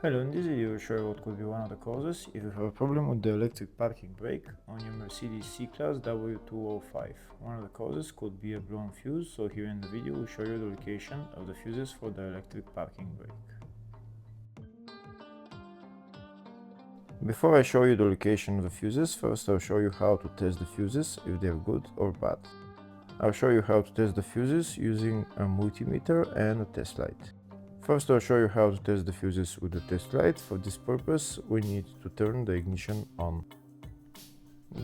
Hello, in this video I'll show you what could be one of the causes if you have a problem with the electric parking brake on your Mercedes C-Class W205. One of the causes could be a blown fuse, so here in the video we'll show you the location of the fuses for the electric parking brake. Before I show you the location of the fuses, first I'll show you how to test the fuses, if they're good or bad. I'll show you how to test the fuses using a multimeter and a test light. First, I'll show you how to test the fuses with the test light. For this purpose, we need to turn the ignition on.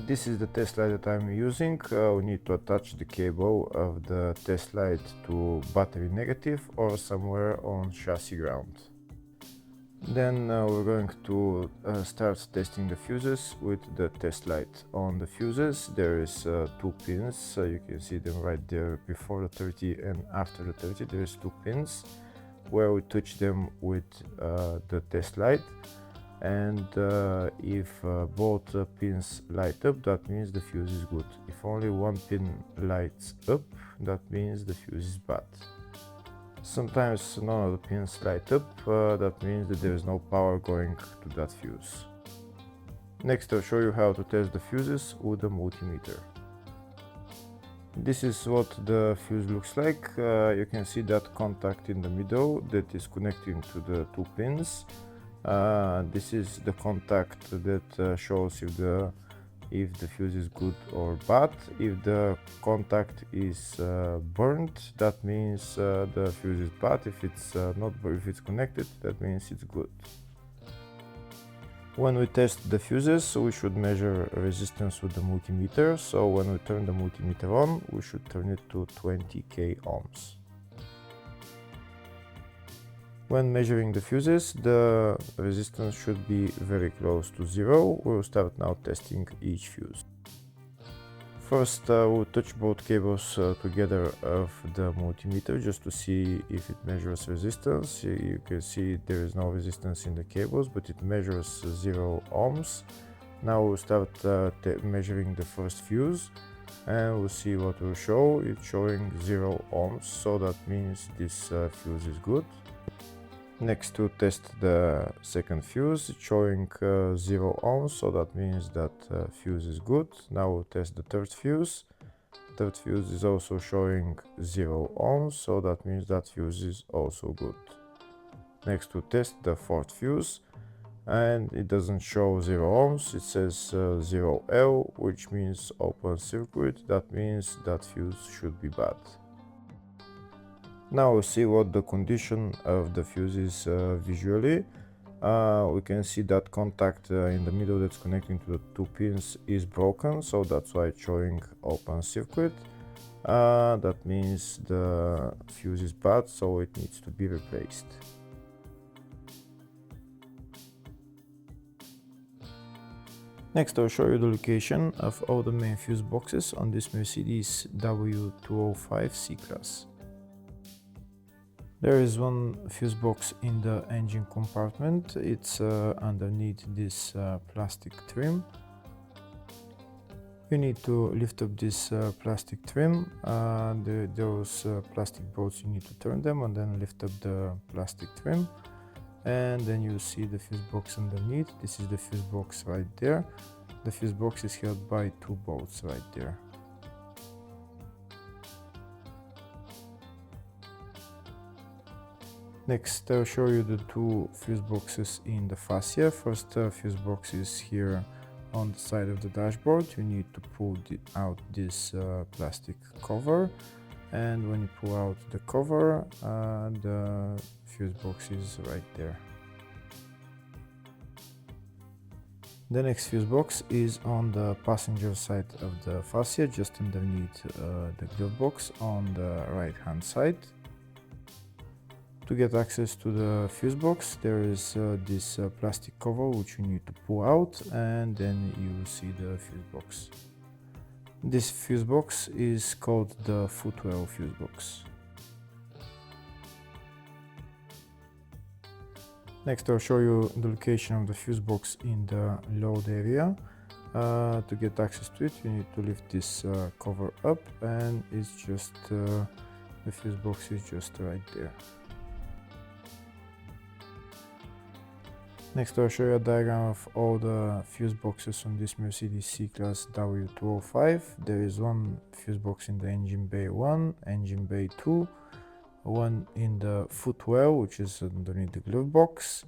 This is the test light that I'm using. We need to attach the cable of the test light to battery negative or somewhere on chassis ground. Then we're going to start testing the fuses with the test light. On the fuses there is two pins, so you can see them right there before the 30 and after the 30 there is two pins where we touch them with the test light, and if both pins light up, that means the fuse is good. If only one pin lights up, that means the fuse is bad. Sometimes none of the pins light up, that means that there is no power going to that fuse. Next I'll show you how to test the fuses with a multimeter. This is what the fuse looks like. You can see that contact in the middle that is connecting to the two pins. This is the contact that shows if the fuse is good or bad. If the contact is burned, that means the fuse is bad. If it's if it's connected, that means it's good. When we test the fuses, we should measure resistance with the multimeter. So when we turn the multimeter on, we should turn it to 20k ohms. When measuring the fuses, the resistance should be very close to zero. We'll start now testing each fuse. First, we'll touch both cables together of the multimeter just to see if it measures resistance. You can see there is no resistance in the cables, but it measures 0 ohms. Now we'll start measuring the first fuse, and we'll see what will show. It's showing 0 ohms, so that means this fuse is good. Next, to test the second fuse, it's showing 0 ohms, so that means that fuse is good. Now we'll test the third fuse. Third fuse is also showing 0 ohms, so that means that fuse is also good. Next, to test the fourth fuse, and it doesn't show 0 ohms, it says 0L, which means open circuit. That means that fuse should be bad. Now we'll see what the condition of the fuse is visually. We can see that contact in the middle that's connecting to the two pins is broken, so that's why it's showing open circuit. That means the fuse is bad, so it needs to be replaced. Next I'll show you the location of all the main fuse boxes on this Mercedes W205 C-Class. There is one fuse box in the engine compartment. It's underneath this plastic trim. You need to lift up this plastic trim. Those plastic bolts, you need to turn them and then lift up the plastic trim. And then you see the fuse box underneath. This is the fuse box right there. The fuse box is held by two bolts right there. Next, I'll show you the two fuse boxes in the fascia. First fuse box is here on the side of the dashboard. You need to pull out this plastic cover, and when you pull out the cover, the fuse box is right there. The next fuse box is on the passenger side of the fascia, just underneath the glove box on the right hand side. To get access to the fuse box, there is this plastic cover which you need to pull out, and then you will see the fuse box. This fuse box is called the footwell fuse box. Next I'll show you the location of the fuse box in the load area. To get access to it, you need to lift this cover up, and it's just the fuse box is just right there. Next I'll show you a diagram of all the fuse boxes on this Mercedes C-Class W205. There is one fuse box in the engine bay 1, engine bay 2, one in the footwell, which is underneath the glove box,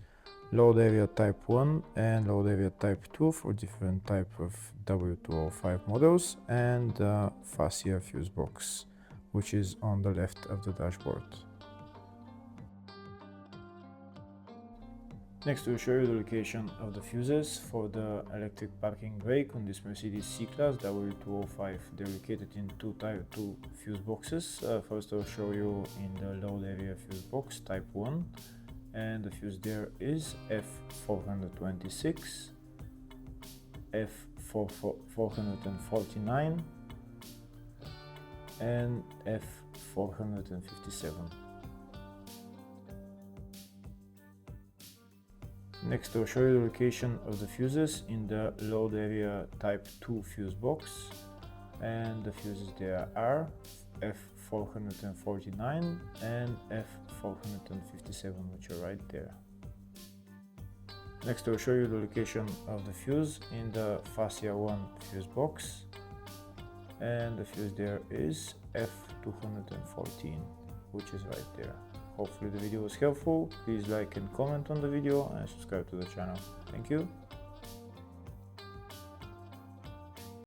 load area type 1 and load area type 2 for different type of W205 models, and the fascia fuse box, which is on the left of the dashboard. Next we'll show you the location of the fuses for the electric parking brake on this Mercedes C-Class W205. They're located in two fuse boxes. First I'll show you in the load area fuse box type 1, and the fuse there is F426, F449 and F457. Next I'll show you the location of the fuses in the load area type 2 fuse box, and the fuses there are F449 and F457, which are right there. Next I'll show you the location of the fuse in the fascia 1 fuse box, and the fuse there is F214, which is right there. Hopefully the video was helpful. Please like and comment on the video and subscribe to the channel. Thank you.